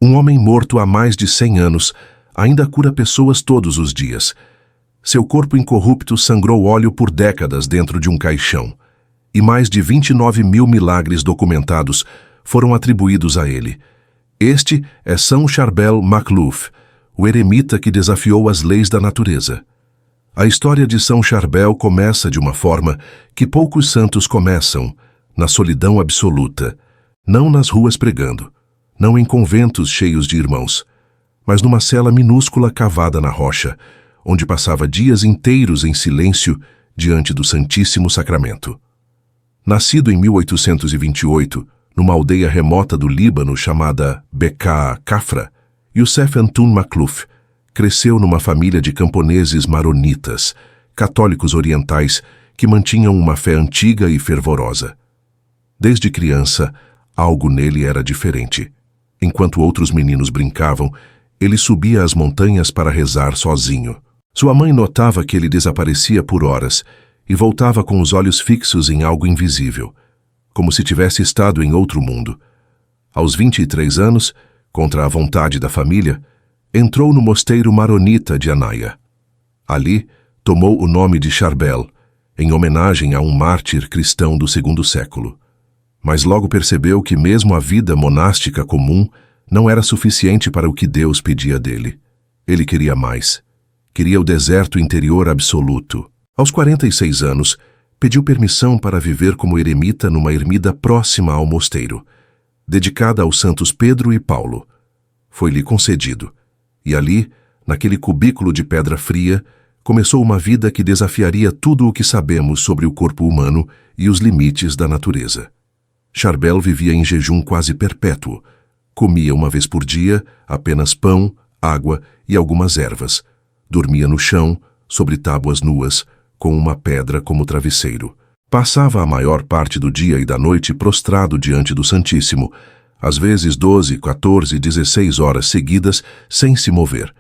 Um homem morto há mais de 100 anos ainda cura pessoas todos os dias. Seu corpo incorrupto sangrou óleo por décadas dentro de um caixão, e mais de 29 mil milagres documentados foram atribuídos a ele. Este é São Charbel Macluf, o eremita que desafiou as leis da natureza. A história de São Charbel começa de uma forma que poucos santos começam, na solidão absoluta, não nas ruas pregando, não em conventos cheios de irmãos, mas numa cela minúscula cavada na rocha, onde passava dias inteiros em silêncio diante do Santíssimo Sacramento. Nascido em 1828, numa aldeia remota do Líbano chamada Bekaa Kafra, Youssef Antoun Macluf cresceu numa família de camponeses maronitas, católicos orientais que mantinham uma fé antiga e fervorosa. Desde criança, algo nele era diferente. Enquanto outros meninos brincavam, ele subia as montanhas para rezar sozinho. Sua mãe notava que ele desaparecia por horas e voltava com os olhos fixos em algo invisível, como se tivesse estado em outro mundo. Aos 23 anos, contra a vontade da família, entrou no mosteiro maronita de Anaia. Ali, tomou o nome de Charbel, em homenagem a um mártir cristão do segundo século. Mas logo percebeu que mesmo a vida monástica comum não era suficiente para o que Deus pedia dele. Ele queria mais. Queria o deserto interior absoluto. Aos 46 anos, pediu permissão para viver como eremita numa ermida próxima ao mosteiro, dedicada aos santos Pedro e Paulo. Foi-lhe concedido. E ali, naquele cubículo de pedra fria, começou uma vida que desafiaria tudo o que sabemos sobre o corpo humano e os limites da natureza. Charbel vivia em jejum quase perpétuo. Comia uma vez por dia apenas pão, água e algumas ervas. Dormia no chão, sobre tábuas nuas, com uma pedra como travesseiro. Passava a maior parte do dia e da noite prostrado diante do Santíssimo, às vezes 12, 14, 16 horas seguidas, sem se mover.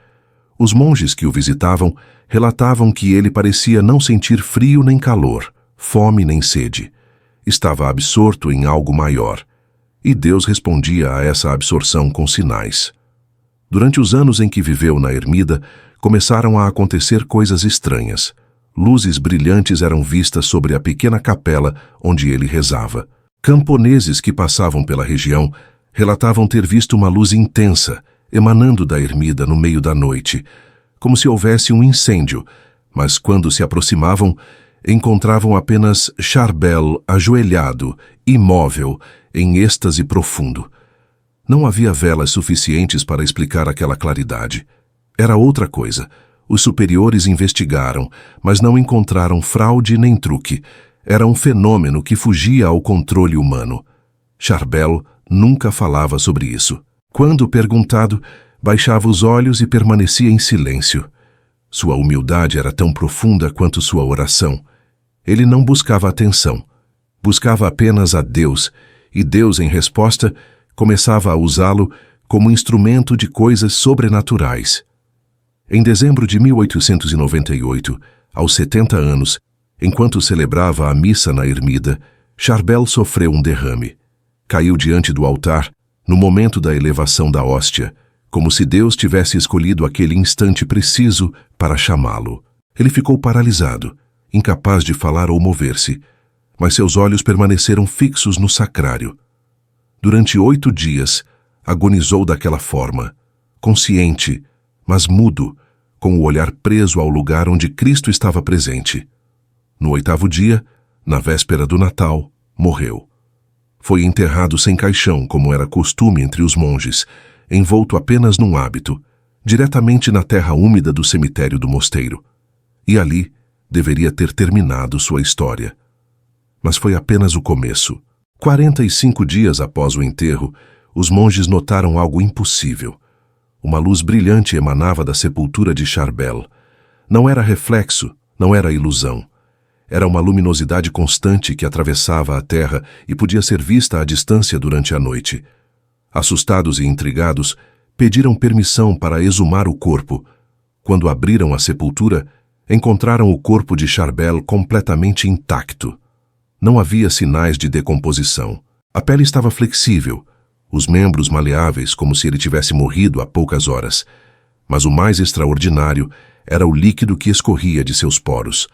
Os monges que o visitavam relatavam que ele parecia não sentir frio nem calor, fome nem sede. Estava absorto em algo maior, e Deus respondia a essa absorção com sinais. Durante os anos em que viveu na ermida, começaram a acontecer coisas estranhas. Luzes brilhantes eram vistas sobre a pequena capela onde ele rezava. Camponeses que passavam pela região relatavam ter visto uma luz intensa, emanando da ermida no meio da noite, como se houvesse um incêndio, mas quando se aproximavam, encontravam apenas Charbel ajoelhado, imóvel, em êxtase profundo. Não havia velas suficientes para explicar aquela claridade. Era outra coisa. Os superiores investigaram, mas não encontraram fraude nem truque. Era um fenômeno que fugia ao controle humano. Charbel nunca falava sobre isso. Quando perguntado, baixava os olhos e permanecia em silêncio. Sua humildade era tão profunda quanto sua oração. Ele não buscava atenção. Buscava apenas a Deus, e Deus, em resposta, começava a usá-lo como instrumento de coisas sobrenaturais. Em dezembro de 1898, aos 70 anos, enquanto celebrava a missa na ermida, Charbel sofreu um derrame. Caiu diante do altar, no momento da elevação da hóstia, como se Deus tivesse escolhido aquele instante preciso para chamá-lo. Ele ficou paralisado, incapaz de falar ou mover-se, mas seus olhos permaneceram fixos no sacrário. Durante 8 dias, agonizou daquela forma, consciente, mas mudo, com o olhar preso ao lugar onde Cristo estava presente. No 8º dia, na véspera do Natal, morreu. Foi enterrado sem caixão, como era costume entre os monges, envolto apenas num hábito, diretamente na terra úmida do cemitério do mosteiro. E ali deveria ter terminado sua história. Mas foi apenas o começo. 45 dias após o enterro, os monges notaram algo impossível. Uma luz brilhante emanava da sepultura de Charbel. Não era reflexo, não era ilusão. Era uma luminosidade constante que atravessava a terra e podia ser vista à distância durante a noite. Assustados e intrigados, pediram permissão para exumar o corpo. Quando abriram a sepultura, encontraram o corpo de Charbel completamente intacto. Não havia sinais de decomposição. A pele estava flexível, os membros maleáveis como se ele tivesse morrido há poucas horas. Mas o mais extraordinário era o líquido que escorria de seus poros.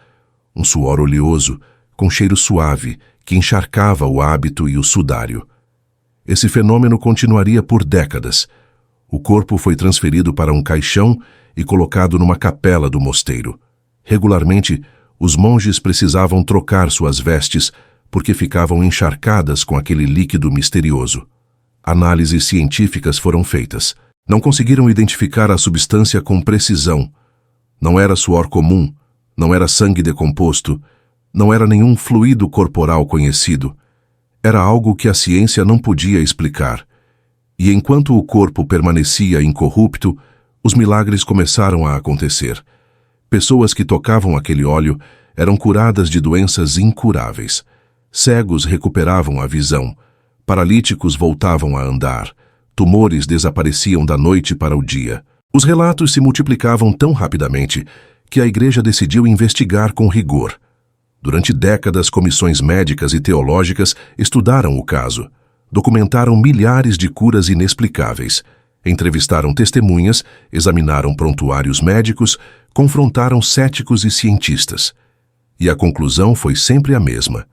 Um suor oleoso, com cheiro suave, que encharcava o hábito e o sudário. Esse fenômeno continuaria por décadas. O corpo foi transferido para um caixão e colocado numa capela do mosteiro. Regularmente, os monges precisavam trocar suas vestes porque ficavam encharcadas com aquele líquido misterioso. Análises científicas foram feitas. Não conseguiram identificar a substância com precisão. Não era suor comum, não era sangue decomposto, não era nenhum fluido corporal conhecido. Era algo que a ciência não podia explicar. E enquanto o corpo permanecia incorrupto, os milagres começaram a acontecer. Pessoas que tocavam aquele óleo eram curadas de doenças incuráveis. Cegos recuperavam a visão. Paralíticos voltavam a andar. Tumores desapareciam da noite para o dia. Os relatos se multiplicavam tão rapidamente que a igreja decidiu investigar com rigor. Durante décadas, comissões médicas e teológicas estudaram o caso. Documentaram milhares de curas inexplicáveis. Entrevistaram testemunhas, examinaram prontuários médicos, confrontaram céticos e cientistas. E a conclusão foi sempre a mesma.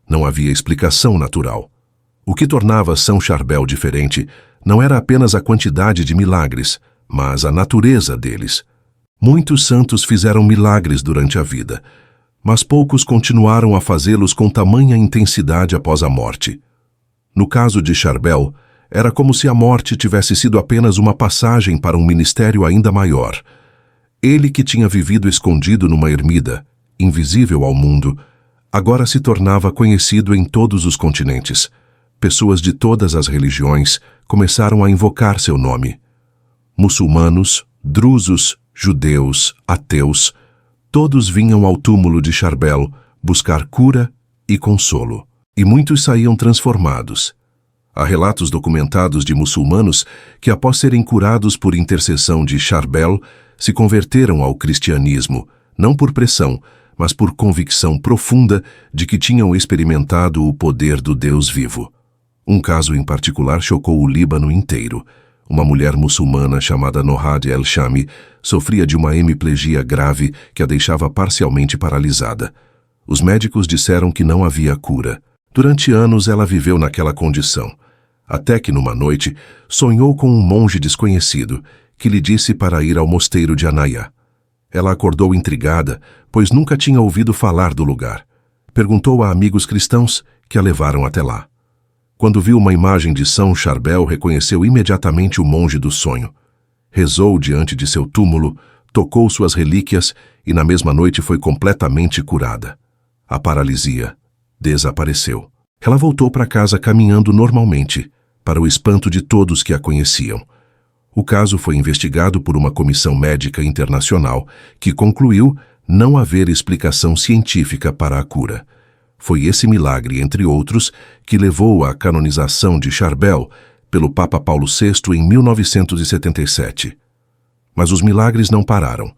Não havia explicação natural. O que tornava São Charbel diferente não era apenas a quantidade de milagres, mas a natureza deles. Muitos santos fizeram milagres durante a vida, mas poucos continuaram a fazê-los com tamanha intensidade após a morte. No caso de Charbel, era como se a morte tivesse sido apenas uma passagem para um ministério ainda maior. Ele que tinha vivido escondido numa ermida, invisível ao mundo, agora se tornava conhecido em todos os continentes. Pessoas de todas as religiões começaram a invocar seu nome. Muçulmanos, drusos, judeus, ateus, todos vinham ao túmulo de Charbel buscar cura e consolo. E muitos saíam transformados. Há relatos documentados de muçulmanos que, após serem curados por intercessão de Charbel, se converteram ao cristianismo, não por pressão, mas por convicção profunda de que tinham experimentado o poder do Deus vivo. Um caso em particular chocou o Líbano inteiro. Uma mulher muçulmana chamada Nohad El-Shami sofria de uma hemiplegia grave que a deixava parcialmente paralisada. Os médicos disseram que não havia cura. Durante anos ela viveu naquela condição, até que numa noite sonhou com um monge desconhecido que lhe disse para ir ao mosteiro de Anaya. Ela acordou intrigada, pois nunca tinha ouvido falar do lugar. Perguntou a amigos cristãos que a levaram até lá. Quando viu uma imagem de São Charbel, reconheceu imediatamente o monge do sonho. Rezou diante de seu túmulo, tocou suas relíquias e na mesma noite foi completamente curada. A paralisia desapareceu. Ela voltou para casa caminhando normalmente, para o espanto de todos que a conheciam. O caso foi investigado por uma comissão médica internacional que concluiu não haver explicação científica para a cura. Foi esse milagre, entre outros, que levou à canonização de Charbel pelo Papa Paulo VI em 1977. Mas os milagres não pararam.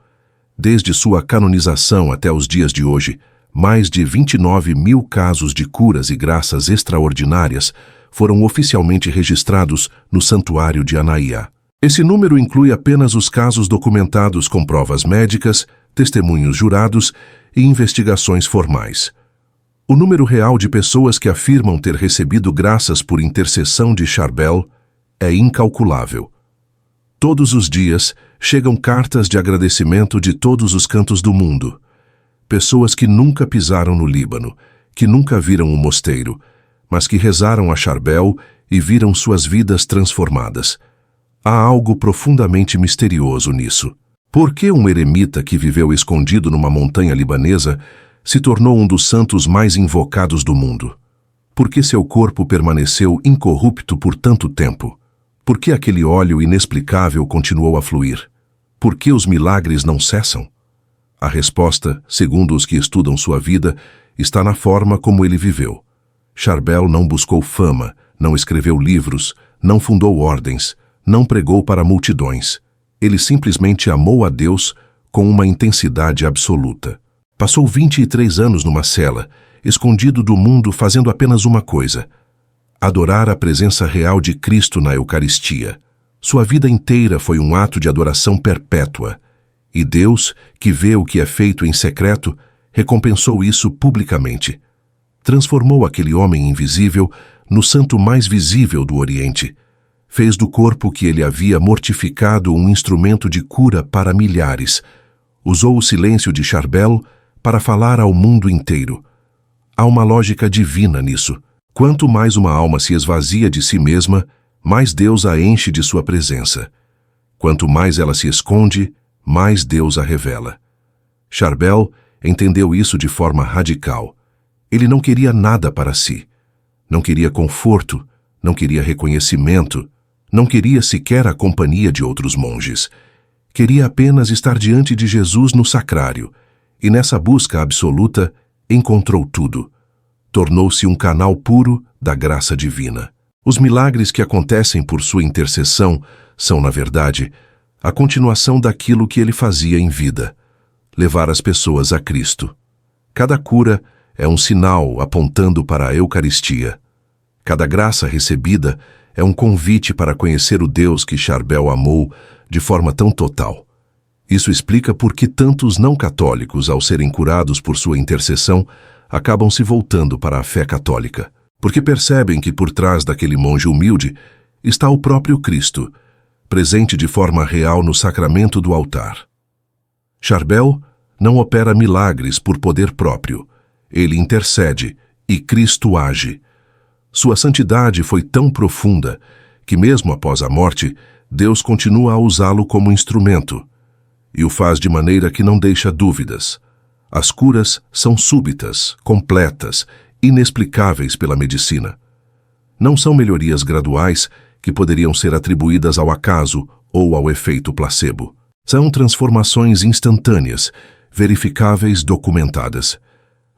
Desde sua canonização até os dias de hoje, mais de 29 mil casos de curas e graças extraordinárias foram oficialmente registrados no Santuário de Anaya. Esse número inclui apenas os casos documentados com provas médicas, testemunhos jurados e investigações formais. O número real de pessoas que afirmam ter recebido graças por intercessão de Charbel é incalculável. Todos os dias chegam cartas de agradecimento de todos os cantos do mundo. Pessoas que nunca pisaram no Líbano, que nunca viram um mosteiro, mas que rezaram a Charbel e viram suas vidas transformadas. Há algo profundamente misterioso nisso. Por que um eremita que viveu escondido numa montanha libanesa se tornou um dos santos mais invocados do mundo? Por que seu corpo permaneceu incorrupto por tanto tempo? Por que aquele óleo inexplicável continuou a fluir? Por que os milagres não cessam? A resposta, segundo os que estudam sua vida, está na forma como ele viveu. Charbel não buscou fama, não escreveu livros, não fundou ordens, não pregou para multidões. Ele simplesmente amou a Deus com uma intensidade absoluta. Passou 23 anos numa cela, escondido do mundo, fazendo apenas uma coisa: adorar a presença real de Cristo na Eucaristia. Sua vida inteira foi um ato de adoração perpétua. E Deus, que vê o que é feito em secreto, recompensou isso publicamente. Transformou aquele homem invisível no santo mais visível do Oriente. Fez do corpo que ele havia mortificado um instrumento de cura para milhares. Usou o silêncio de Charbel para falar ao mundo inteiro. Há uma lógica divina nisso. Quanto mais uma alma se esvazia de si mesma, mais Deus a enche de sua presença. Quanto mais ela se esconde, mais Deus a revela. Charbel entendeu isso de forma radical. Ele não queria nada para si. Não queria conforto, não queria reconhecimento, não queria sequer a companhia de outros monges. Queria apenas estar diante de Jesus no sacrário, e nessa busca absoluta encontrou tudo. Tornou-se um canal puro da graça divina. Os milagres que acontecem por sua intercessão são, na verdade, a continuação daquilo que ele fazia em vida: levar as pessoas a Cristo. Cada cura é um sinal apontando para a Eucaristia. Cada graça recebida é um convite para conhecer o Deus que Charbel amou de forma tão total. Isso explica por que tantos não católicos, ao serem curados por sua intercessão, acabam se voltando para a fé católica. Porque percebem que por trás daquele monge humilde está o próprio Cristo, presente de forma real no sacramento do altar. Charbel não opera milagres por poder próprio. Ele intercede e Cristo age. Sua santidade foi tão profunda que, mesmo após a morte, Deus continua a usá-lo como instrumento. E o faz de maneira que não deixa dúvidas. As curas são súbitas, completas, inexplicáveis pela medicina. Não são melhorias graduais que poderiam ser atribuídas ao acaso ou ao efeito placebo. São transformações instantâneas, verificáveis, documentadas.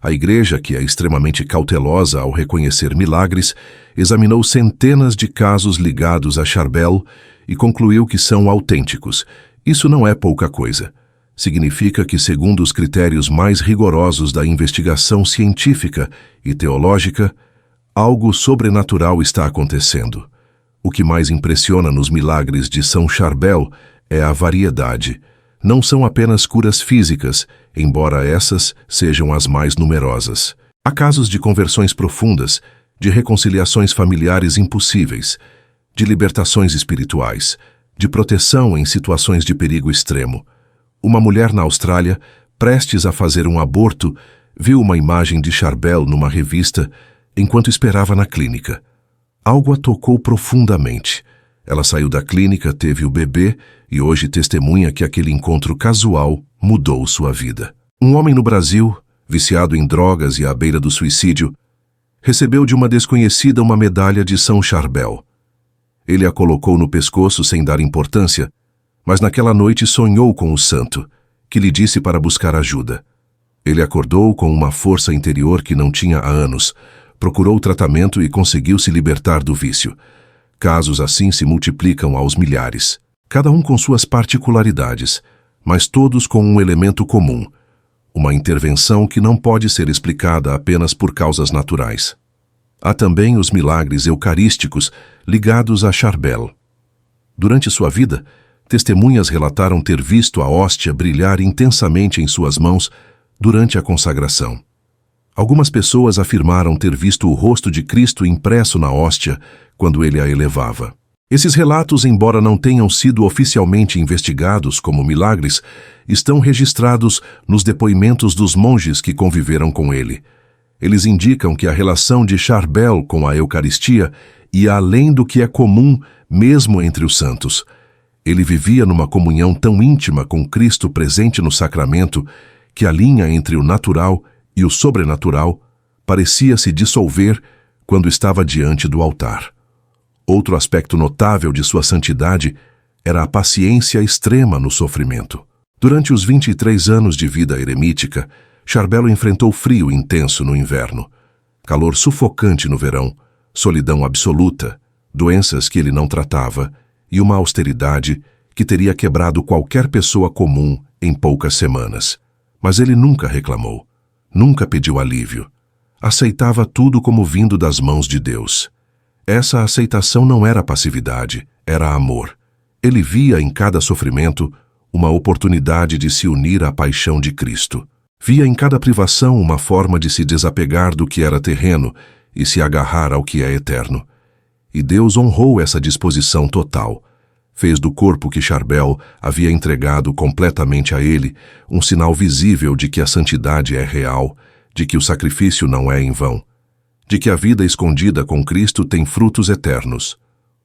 A Igreja, que é extremamente cautelosa ao reconhecer milagres, examinou centenas de casos ligados a Charbel e concluiu que são autênticos. Isso não é pouca coisa. Significa que, segundo os critérios mais rigorosos da investigação científica e teológica, algo sobrenatural está acontecendo. O que mais impressiona nos milagres de São Charbel é a variedade. Não são apenas curas físicas, embora essas sejam as mais numerosas. Há casos de conversões profundas, de reconciliações familiares impossíveis, de libertações espirituais, de proteção em situações de perigo extremo. Uma mulher na Austrália, prestes a fazer um aborto, viu uma imagem de Charbel numa revista enquanto esperava na clínica. Algo a tocou profundamente. Ela saiu da clínica, teve o bebê e hoje testemunha que aquele encontro casual mudou sua vida. Um homem no Brasil, viciado em drogas e à beira do suicídio, recebeu de uma desconhecida uma medalha de São Charbel. Ele a colocou no pescoço sem dar importância, mas naquela noite sonhou com o santo, que lhe disse para buscar ajuda. Ele acordou com uma força interior que não tinha há anos, procurou tratamento e conseguiu se libertar do vício. Casos assim se multiplicam aos milhares, cada um com suas particularidades, mas todos com um elemento comum: uma intervenção que não pode ser explicada apenas por causas naturais. Há também os milagres eucarísticos ligados a Charbel. Durante sua vida, testemunhas relataram ter visto a hóstia brilhar intensamente em suas mãos durante a consagração. Algumas pessoas afirmaram ter visto o rosto de Cristo impresso na hóstia quando ele a elevava. Esses relatos, embora não tenham sido oficialmente investigados como milagres, estão registrados nos depoimentos dos monges que conviveram com ele. Eles indicam que a relação de Charbel com a Eucaristia ia além do que é comum mesmo entre os santos. Ele vivia numa comunhão tão íntima com Cristo presente no sacramento que a linha entre o natural e o sobrenatural parecia se dissolver quando estava diante do altar. Outro aspecto notável de sua santidade era a paciência extrema no sofrimento. Durante os 23 anos de vida eremítica, Charbel enfrentou frio intenso no inverno, calor sufocante no verão, solidão absoluta, doenças que ele não tratava e uma austeridade que teria quebrado qualquer pessoa comum em poucas semanas. Mas ele nunca reclamou, nunca pediu alívio. Aceitava tudo como vindo das mãos de Deus. Essa aceitação não era passividade, era amor. Ele via em cada sofrimento uma oportunidade de se unir à paixão de Cristo. Via em cada privação uma forma de se desapegar do que era terreno e se agarrar ao que é eterno. E Deus honrou essa disposição total. Fez do corpo que Charbel havia entregado completamente a ele um sinal visível de que a santidade é real, de que o sacrifício não é em vão, de que a vida escondida com Cristo tem frutos eternos.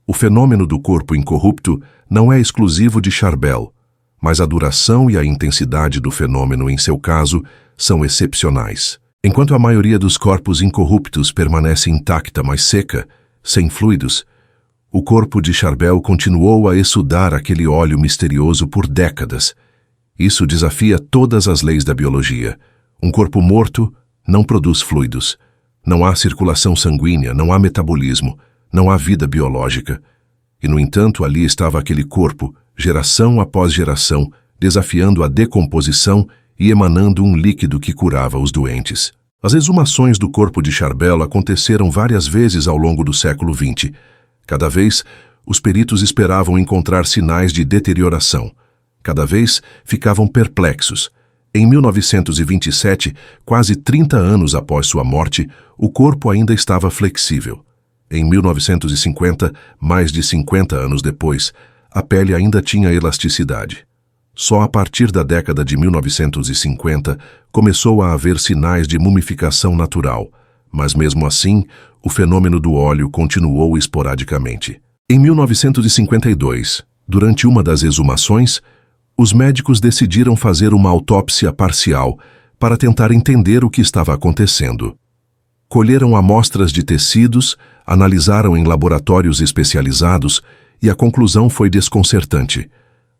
O fenômeno do corpo incorrupto não é exclusivo de Charbel, mas a duração e a intensidade do fenômeno em seu caso são excepcionais. Enquanto a maioria dos corpos incorruptos permanece intacta, mas seca, sem fluidos, o corpo de Charbel continuou a exudar aquele óleo misterioso por décadas. Isso desafia todas as leis da biologia. Um corpo morto não produz fluidos. Não há circulação sanguínea, não há metabolismo, não há vida biológica. E, no entanto, ali estava aquele corpo, geração após geração, desafiando a decomposição e emanando um líquido que curava os doentes. As exumações do corpo de Charbel aconteceram várias vezes ao longo do século XX. Cada vez, os peritos esperavam encontrar sinais de deterioração. Cada vez, ficavam perplexos. Em 1927, quase 30 anos após sua morte, o corpo ainda estava flexível. Em 1950, mais de 50 anos depois, a pele ainda tinha elasticidade. Só a partir da década de 1950 começou a haver sinais de mumificação natural, mas mesmo assim, o fenômeno do óleo continuou esporadicamente. Em 1952, durante uma das exumações, os médicos decidiram fazer uma autópsia parcial para tentar entender o que estava acontecendo. Colheram amostras de tecidos, analisaram em laboratórios especializados e a conclusão foi desconcertante.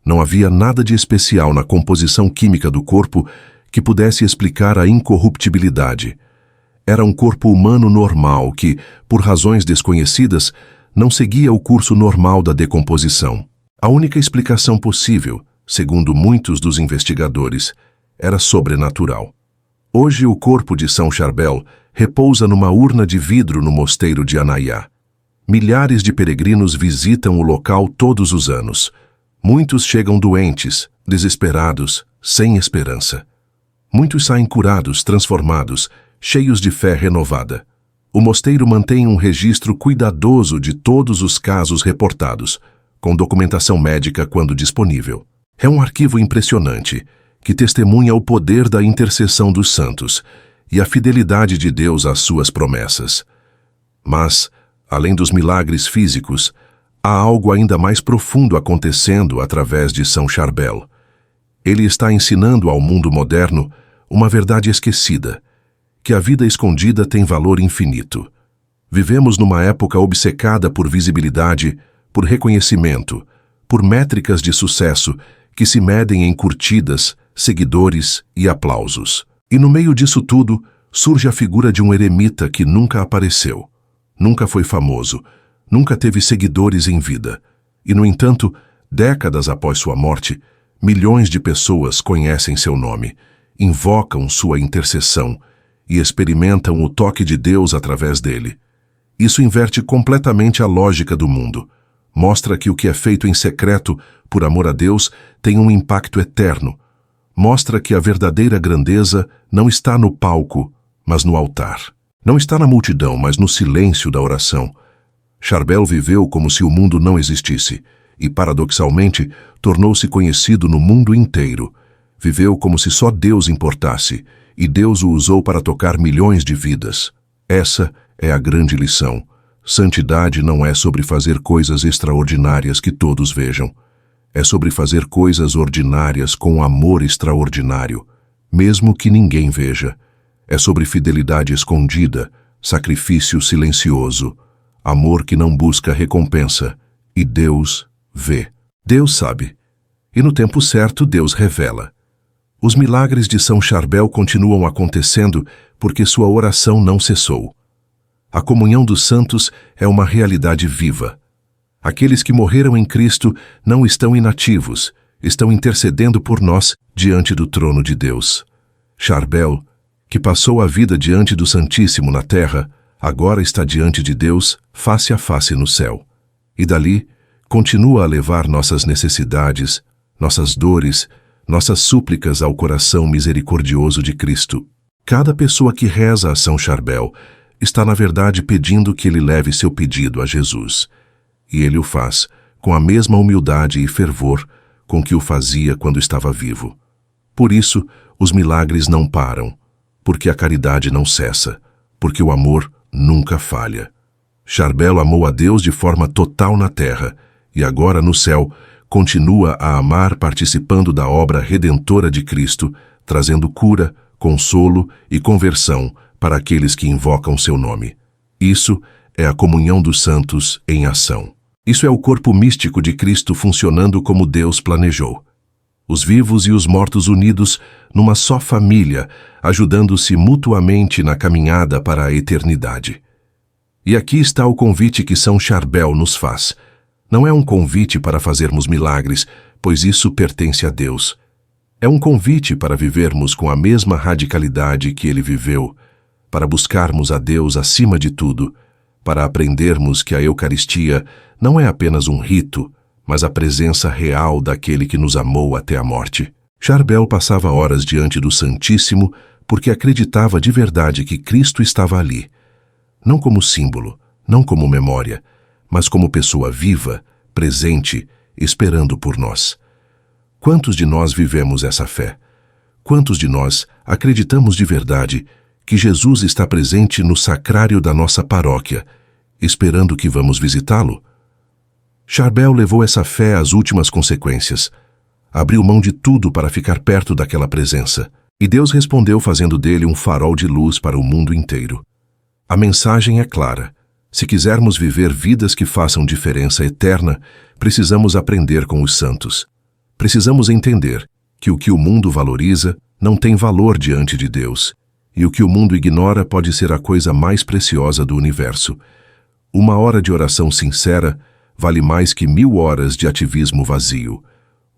Não havia nada de especial na composição química do corpo que pudesse explicar a incorruptibilidade. Era um corpo humano normal que, por razões desconhecidas, não seguia o curso normal da decomposição. A única explicação possível, segundo muitos dos investigadores, era sobrenatural. Hoje o corpo de São Charbel repousa numa urna de vidro no mosteiro de Anaiá. Milhares de peregrinos visitam o local todos os anos. Muitos chegam doentes, desesperados, sem esperança. Muitos saem curados, transformados, cheios de fé renovada. O mosteiro mantém um registro cuidadoso de todos os casos reportados, com documentação médica quando disponível. É um arquivo impressionante, que testemunha o poder da intercessão dos santos e a fidelidade de Deus às suas promessas. Mas, além dos milagres físicos, há algo ainda mais profundo acontecendo através de São Charbel. Ele está ensinando ao mundo moderno uma verdade esquecida, que a vida escondida tem valor infinito. Vivemos numa época obcecada por visibilidade, por reconhecimento, por métricas de sucesso que se medem em curtidas, seguidores e aplausos. E no meio disso tudo, surge a figura de um eremita que nunca apareceu, nunca foi famoso, nunca teve seguidores em vida. E, no entanto, décadas após sua morte, milhões de pessoas conhecem seu nome, invocam sua intercessão e experimentam o toque de Deus através dele. Isso inverte completamente a lógica do mundo. Mostra que o que é feito em secreto, por amor a Deus, tem um impacto eterno. Mostra que a verdadeira grandeza não está no palco, mas no altar. Não está na multidão, mas no silêncio da oração. Charbel viveu como se o mundo não existisse e, paradoxalmente, tornou-se conhecido no mundo inteiro. Viveu como se só Deus importasse, e Deus o usou para tocar milhões de vidas. Essa é a grande lição. Santidade não é sobre fazer coisas extraordinárias que todos vejam. É sobre fazer coisas ordinárias com amor extraordinário, mesmo que ninguém veja. É sobre fidelidade escondida, sacrifício silencioso, amor que não busca recompensa, e Deus vê. Deus sabe. E no tempo certo Deus revela. Os milagres de São Charbel continuam acontecendo porque sua oração não cessou. A comunhão dos santos é uma realidade viva. Aqueles que morreram em Cristo não estão inativos, estão intercedendo por nós diante do trono de Deus. Charbel, que passou a vida diante do Santíssimo na terra, agora está diante de Deus, face a face no céu. E dali, continua a levar nossas necessidades, nossas dores, nossas súplicas ao coração misericordioso de Cristo. Cada pessoa que reza a São Charbel está, na verdade, pedindo que ele leve seu pedido a Jesus. E ele o faz com a mesma humildade e fervor com que o fazia quando estava vivo. Por isso, os milagres não param, porque a caridade não cessa, porque o amor nunca falha. Charbel amou a Deus de forma total na terra, e agora no céu continua a amar participando da obra redentora de Cristo, trazendo cura, consolo e conversão para aqueles que invocam seu nome. Isso é a comunhão dos santos em ação. Isso é o corpo místico de Cristo funcionando como Deus planejou. Os vivos e os mortos unidos numa só família, ajudando-se mutuamente na caminhada para a eternidade. E aqui está o convite que São Charbel nos faz. Não é um convite para fazermos milagres, pois isso pertence a Deus. É um convite para vivermos com a mesma radicalidade que ele viveu, para buscarmos a Deus acima de tudo, para aprendermos que a Eucaristia não é apenas um rito, mas a presença real daquele que nos amou até a morte. Charbel passava horas diante do Santíssimo porque acreditava de verdade que Cristo estava ali, não como símbolo, não como memória, mas como pessoa viva, presente, esperando por nós. Quantos de nós vivemos essa fé? Quantos de nós acreditamos de verdade que Jesus está presente no sacrário da nossa paróquia, esperando que vamos visitá-lo? Charbel levou essa fé às últimas consequências. Abriu mão de tudo para ficar perto daquela presença. E Deus respondeu fazendo dele um farol de luz para o mundo inteiro. A mensagem é clara. Se quisermos viver vidas que façam diferença eterna, precisamos aprender com os santos. Precisamos entender que o que o mundo valoriza não tem valor diante de Deus, e o que o mundo ignora pode ser a coisa mais preciosa do universo. Uma hora de oração sincera vale mais que 1000 horas de ativismo vazio.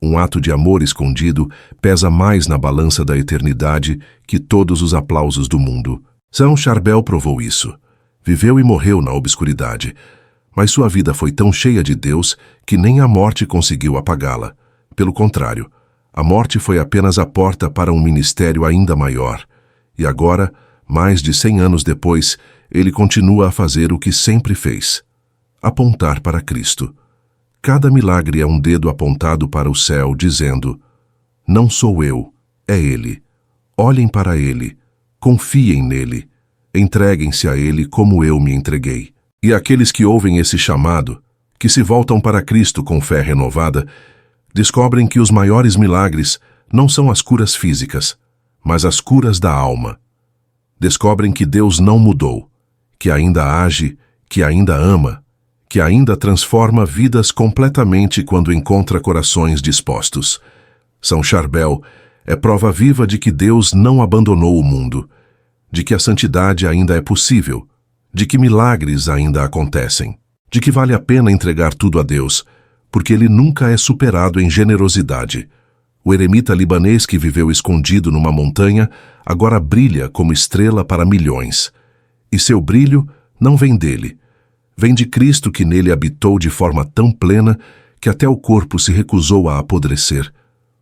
Um ato de amor escondido pesa mais na balança da eternidade que todos os aplausos do mundo. São Charbel provou isso. Viveu e morreu na obscuridade, mas sua vida foi tão cheia de Deus que nem a morte conseguiu apagá-la. Pelo contrário, a morte foi apenas a porta para um ministério ainda maior. E agora, mais de 100 anos depois, ele continua a fazer o que sempre fez: apontar para Cristo. Cada milagre é um dedo apontado para o céu, dizendo: não sou eu, é Ele. Olhem para Ele, confiem nele, entreguem-se a Ele como eu me entreguei. E aqueles que ouvem esse chamado, que se voltam para Cristo com fé renovada, descobrem que os maiores milagres não são as curas físicas, mas as curas da alma. Descobrem que Deus não mudou, que ainda age, que ainda ama, que ainda transforma vidas completamente quando encontra corações dispostos. São Charbel é prova viva de que Deus não abandonou o mundo, de que a santidade ainda é possível, de que milagres ainda acontecem, de que vale a pena entregar tudo a Deus, porque Ele nunca é superado em generosidade. O eremita libanês que viveu escondido numa montanha agora brilha como estrela para milhões. E seu brilho não vem dele. Vem de Cristo que nele habitou de forma tão plena que até o corpo se recusou a apodrecer,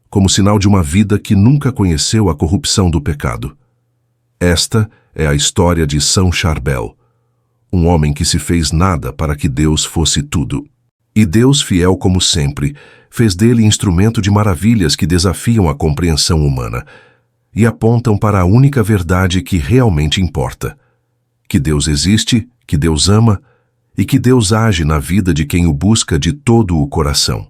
como sinal de uma vida que nunca conheceu a corrupção do pecado. Esta é a história de São Charbel, um homem que se fez nada para que Deus fosse tudo. E Deus, fiel como sempre, fez dele instrumento de maravilhas que desafiam a compreensão humana e apontam para a única verdade que realmente importa: que Deus existe, que Deus ama e que Deus age na vida de quem o busca de todo o coração.